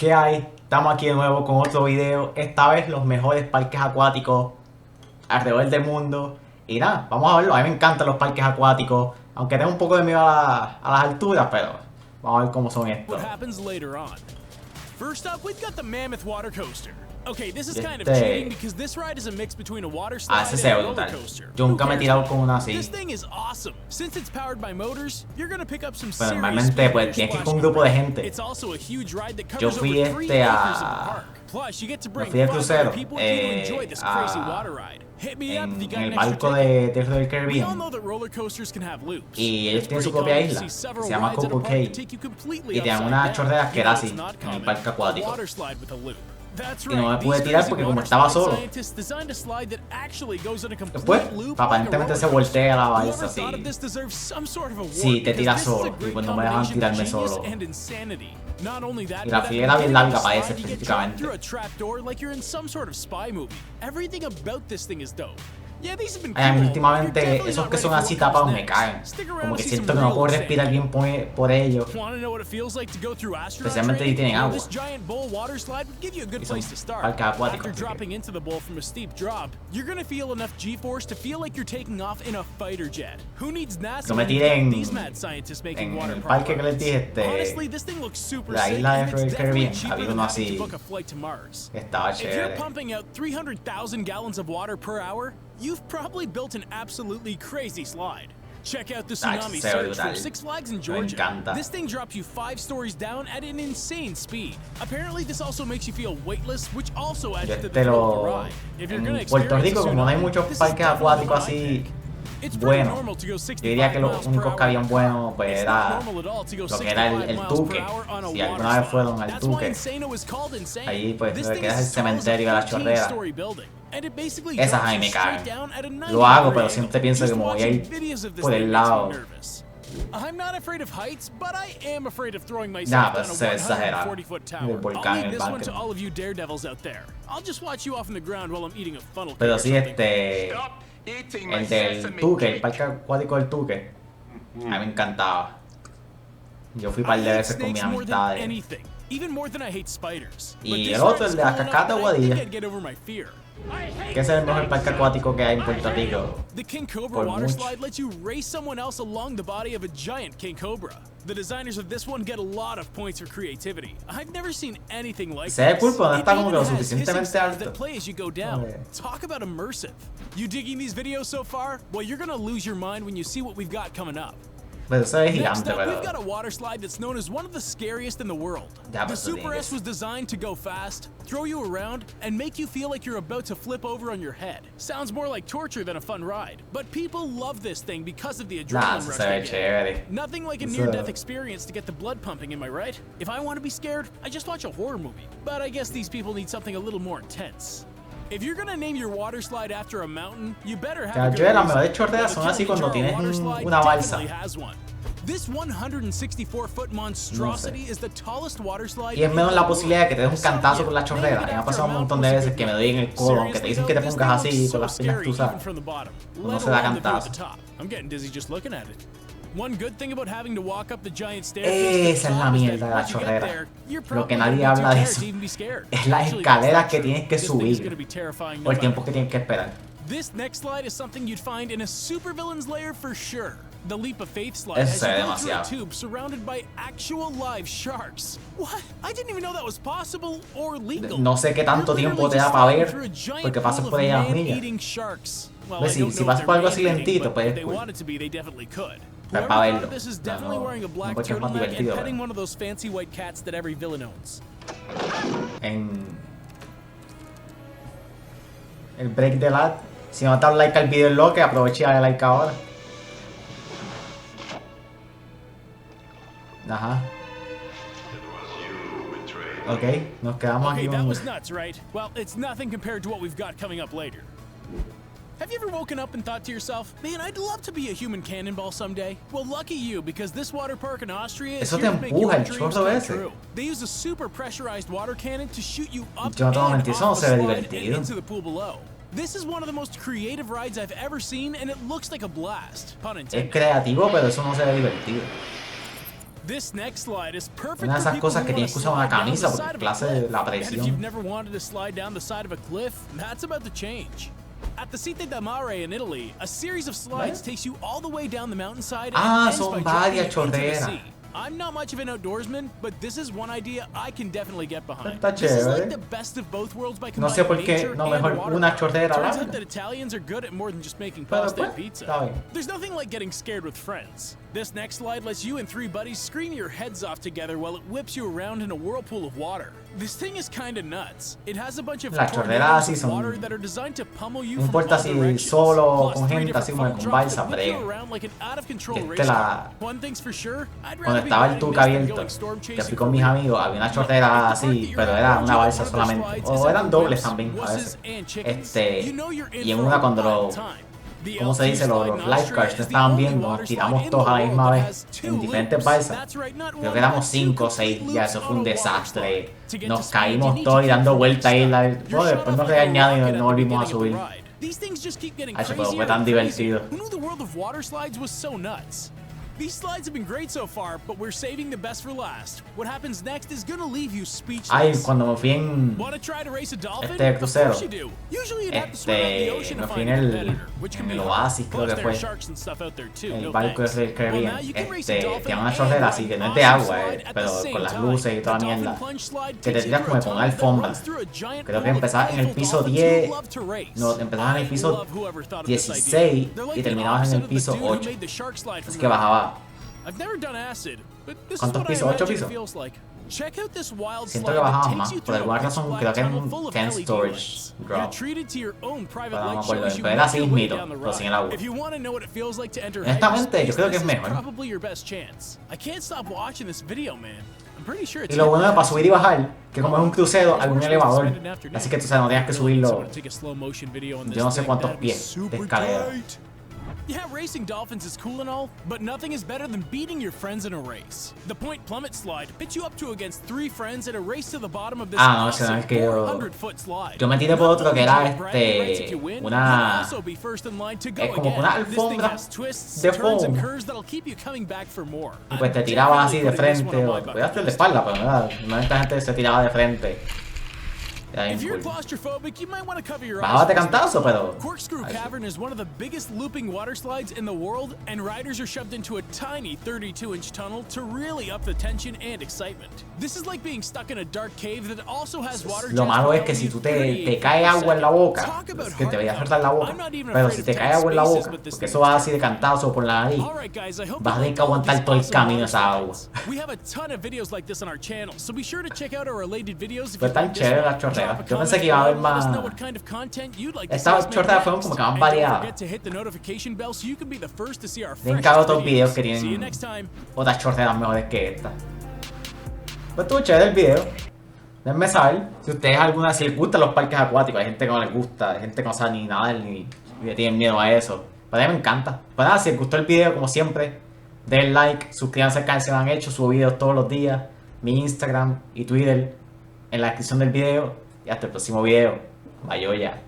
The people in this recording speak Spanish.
¿Qué hay? Estamos aquí de nuevo con otro video. Esta vez los mejores parques acuáticos alrededor del mundo. Y nada, vamos a verlo. A mí me encantan los parques acuáticos. Aunque tengo un poco de miedo a las alturas, pero vamos a ver cómo son estos. First up, we've got the Mammoth Water Coaster. Okay, this is kind of cheating because this ride is a mix between a water slide and a roller coaster. Yo nunca me he tirado con una así. This thing is awesome. Since it's powered by motors, you're gonna pick up some Pero serious normalmente pues tienes que ir con un grupo de gente. It's also a huge ride that Yo covers fui over 3 acres of the a... park. Plus, you get to bring fui de crucero people to enjoy this crazy water ride. Hit me up if you got en el an extra barco ticket. del We all Caribbean. know that roller coasters can have loops. Y ellos It's tienen su pretty propia common to isla. see Se several llama rides at a Coco park Cay. that take you completely Y tienen upside unas down. chorreras que You era know así, it's not en el common. parque A acuático. water slide with a loop. That's Y no me right. pude These tirar crazy porque como water estaba slide solo. scientists designed a slide that actually goes in a complete Después, loop aparentemente like a se roller coaster. voltea la Whoever balsa así. thought of this deserves some sort of award, Sí, te because tiras this is a solo. Y great pues no me dejan combination of tirarme genius solo. and insanity. Not only that, Y la but at fila the era bien beginning of larga the para ese slide, you get dropped específicamente. through a trapdoor like you're in some sort of spy movie. Everything about this thing is dope. Yeah, these have been Ay, a mí cool. últimamente You're definitely esos not que son ready for así what comes tapados me next. caen. Stick around Como to que see siento some que no real puedo insanity. respirar bien por ellos. Want to know what it feels like to go through astronaut Especialmente si training? tienen Well, agua. this giant bowl water slide would give you a good Y son place to start. parques acuáticos, After así que- dropping into the bowl from a steep drop, you're gonna feel enough G-force to feel like you're taking off in a fighter jet. Who needs NASA? No me when you've got tiren these mad scientists making en water el parque que les dije, Honestly, this thing looks super la sick, isla and de it's definitely Caribbean, cheaper había than uno having to así. book a flight to Mars. Estaba If you're chévere. pumping out 300,000 gallons of water per hour, you've probably built an absolutely crazy slide. Check out the Tsunami se ve Surge brutal. from Six Flags in Me Georgia. encanta. This thing drops you 5 stories down at an insane speed. Apparently, this also makes you feel weightless, which also adds Yo to the te thrill of lo... the ride. If you're gonna En Puerto experience Rico, a como no hay tsunami, muchos this is parques definitely acuáticos one I'd así pick. It's pretty buenos, normal to go yo 65 diría que los miles per únicos que hour habían on buenos pues It's not era normal at all to go lo que era 65 el miles Tuque. per hour on a Si water alguna vez slide. fueron al That's why Tuque, Insano is called insane. ahí pues This lo thing que is es el as tall as a cementerio de la 14 chorrera. story building, and it basically Esas drops ahí you me straight cagan. down at a 90 Lo hago, degree pero angle. siempre pienso Just que me voy a watching ir videos of this por thing el makes me lado. nervous. I'm not afraid of heights, but I am afraid of throwing Nah, myself pero down se a ve exagerado. 140-foot El tower. volcán I'll en leave el this one parque. to all of you daredevils out there. I'll just watch you off on the ground while I'm eating a funnel cake Pero or sí, something. el del Tuque, el parque acuático del Tuque, a mí me encantaba. Yo fui un par de I hate veces con mis snakes more than amistades. anything, even more than I hate spiders. Y But el this otro, ride el is de la cool enough cascada de that I think Guadilla. I'd get over my fear. Que ese es el mejor parque acuático que hay en Puerto Rico. The King Cobra Por water mucho. slide lets you race someone else along the body of a giant King Cobra. The designers of this one get a lot of points for creativity. I've never seen anything like Se ve this. cool, pero no It está como even que lo has suficientemente hissing sounds alto. that play as you go down. Joder. Talk about immersive. You digging these videos so far? Well, you're gonna lose your mind when you see what we've got coming up. Pero eso es Next gigante, up, pero... we've got a water slide that's known as one of the scariest in the world. Ya, The pero eso tiene Super que S was designed to go fast, throw you around, and make you feel like you're about to flip over on your head. Sounds more like torture than a fun ride, but people love this thing because of the Nah, adrenaline eso rush se they ve get. chévere. Nothing like a Eso- near-death experience to get the blood pumping, am I right? If I want to be scared, I just watch a horror movie. But I guess these people need something a little more intense. If you're gonna name your water slide after a mountain, you better have Ya, a good yo de las reason. mejores chorreras The son así cuando Kilimanjaro tienes water slide una balsa. definitely has one. This 164-foot monstrosity is the tallest water slide. Y es menos in la the posibilidad de que te des un world. cantazo So, con la yeah, chorrera. name it Y me ha after pasado a un mountain montón de was a veces good que me one. doy en el codo, aunque te dicen que te Seriously, pongas though, así this con thing las looks piernas so scary cruzadas. even from the bottom, No let se da alone the view at cantazo. the top. I'm getting dizzy just looking at it. One good thing about having to walk up the giant Esa staircase es la mierda de la chorrera. Lo que nadie habla de eso es las escaleras que tienes que subir o el tiempo que tienes que esperar. This next slide is something you'd find in a supervillain's lair for sure. The Leap of Faith slide Eso as se ve you go through a demasiado. tube surrounded by actual live sharks. What? I didn't even know that was possible or legal. No sé qué tanto You're tiempo te literally da para just ver, sliding through a giant porque pasas pool por of ahí a las millas. man-eating sharks. Well, Pues I sí, don't si know pasas if por algo they're así man-eating, lentito, but pues if es they cool. wanted to be, they definitely could. Pero Whoever para thought of verlo. this is No, definitely no, wearing a black porque es más turtleneck and divertido, petting ¿verdad? one of those fancy white cats that every villain owns. El break de lag. Si no te das like al video en lo que aproveche y dale like ahora. Ajá. Ok, nos quedamos Okay, aquí that con... was nuts, right? Well, it's nothing compared to what we've got coming up later. Have you ever woken up and thought to yourself, man, I'd love to be a human cannonball someday? Well, lucky you, because this water park in Austria is Eso here te to make empuja your el dreams chorro come ese. true. They use a super pressurized water cannon to shoot you up Yo no te voy a and mentir, eso no off se a ve slide and divertido. into the pool below. This is one of the most creative rides I've ever seen, and it looks like a blast. Pun Es intended. creativo, pero eso no se ve divertido. This next slide is perfect Una de for esas people cosas who que want tienes to que usar una slide down the camisa porque side of a clase de cliff. la And if you've presión. never wanted to slide down the side of a cliff, that's about to change. At the Città del Mare in Italy, a series of slides takes you all the way down the mountainside and ends son by dropping you varias into the chorreras. sea. I'm not much of an outdoorsman, but this is one idea I can definitely get behind. Está This is chévere. like the best of both worlds by No sé combining por qué nature no and mejor water una park. chorrera Turns out larga. that Italians are good at more than just making Pero pasta pues, and pizza. está bien. There's nothing like getting scared with friends. This next slide lets you and 3 buddies scream your heads off together while it whips you around in a whirlpool of water. This thing is kinda nuts. It has a bunch of Las chorreras tornadoes así of son- water that are designed to pummel you No from importa all si directions. solo o Plus con 3 gente, different así como funnel con drops balsa, that whip you brega. around like an out-of-control Este race la- car. One thing's for sure, I'd Cuando rather be estaba el riding tuque mist than abierto, going storm que chasing fui con for mis real. amigos, había una Look, chorrera if the así, part that you're pero at era warns una you that balsa one of the solamente. slides O is eran over dobles wimps, también a veces. wusses, and chickens. Este, You know you're in y en for una a cuando wild los, time. The ¿cómo se dice? L2 Los slide in Austria lifeguards is te the estaban only viendo, water slide tiramos in todos the a la world misma that vez has 2 en diferentes loops. balsas. That's right, not Creo one, que éramos but 2 5 o 6 complete ya loops eso fue on un a water desastre. slide. To get Nos to speed, you caímos need todos to y dando keep vueltas ahí. your Bueno, You're shot después off nos like a regañaron rocket y at no the volvimos a beginning of the subir. ride. These things just keep getting Ay, pero crazier fue tan and crazier. divertido. Who knew the world of water slides was so nuts? These slides have been great so far, but we're saving the best for last. What happens next is gonna leave you speechless. Ay, cuando me fui en Want to try to race a dolphin? este crucero, Of course you do. Usually you'd have to swim out in the ocean me to fui find en a el, competitor, which can en be el hard. Oasis, creo Plus que there are fue. sharks and stuff out there too. El No barco thanks. del Well, now Caribbean. you can race a dolphin Tiene una and chorrera ride así que an no es de awesome agua, slide at the pero same con las time. luces y toda The dolphin mierda. plunge slide Que te takes you tiras through a como con tunnel that alfombra. runs through a giant Creo que pool of empezabas en el playful piso dolphins 10, who love to race. no, empezabas en el I piso love whoever thought of this idea. 16 They're like y the terminabas en el opposite of the piso dude who 8. made the shark slide from Así que the bajaba. I've never done acid, but this is ¿Cuántos what I pisos? ¿8 imagine it pisos? feels like. Check out this wild Siento slide que that bajaba takes más. you Por through a alguna pitch razón black creo que tunnel en full of 10 LED storage lights. You're drop. treated to your own private Pero no me light acuerdo, show as you pero era make your way sísmito, down the pero sin el ride. agua. If you want to know what it feels like to enter Honestamente, yo hyperspace, creo que this es is mejor. probably your best chance. I can't stop watching this video, man. I'm pretty sure it's Y lo bueno es para subir y bajar, que como es un crucero, hay un elevador. Así que tú sabes, no tienes que subirlo. Yo no sé cuántos pies de escalera. Yeah, racing dolphins is cool and all, but nothing is better than beating your friends in a race. The Point Plummet slide pits you up to against 3 friends in a race to the bottom of this No, ese no es awesome que yo... 400-foot slide. Yo me tiré por otro que era Not only do you brag rights if you win, una... you'll also be first in line to go Es como again. una This thing alfombra has twists, de turns, and foam. curves that'll keep you coming back for more. Y pues te I'm tirabas así de definitely putting this frente, one on o my te bucket podías tirar de list. espalda, pero nada, normalmente la gente se tiraba de frente. Era bien If you're cool. claustrophobic, you might want to cover your Bajabas de eyes. cantazo, pero... Corkscrew Ay, sí. Cavern is one of the biggest looping water slides in the world, and riders are shoved into a tiny 32-inch tunnel to really up the tension and excitement. This is like being stuck in a dark cave that also has water Lo jets malo es propelling que si you tú te 38 cae feet a agua en la second. boca, Talk about es que te vaya a hard soltar la luck. boca. I'm not even Pero afraid si of te tight cae agua en la spaces, boca, but this porque thing eso is va así de cantazo por la nariz, All right, guys, I hope vas a you tener liked que all of aguantar these todo el awesome camino water esa agua. slides. We have a ton of videos like this on our channel, so be sure to check out our related videos if Fue you tan like this chévere one. la chorrera. Drop a Yo pensé comment que iba a haber below, let us más... know what kind of content you'd like to see Estas us make chorreras fueron next. como que más And don't variadas. forget to hit the notification bell so you can be the first to see our Ven freshest cada otros videos videos. que See you tienen next time. otras chorreras mejores que esta. Pues estuvo chévere el video. Déjenme saber si ustedes alguna, si les gustan los parques acuáticos. Hay gente que no les gusta, hay gente que no sabe ni nada ni le tienen miedo a eso. Pero a mí me encanta. Pues nada, si les gustó el video, como siempre, den like, suscríbanse al canal si no lo han hecho, subo videos todos los días. Mi Instagram y Twitter en la descripción del video. Y hasta el próximo video. Bye, ya.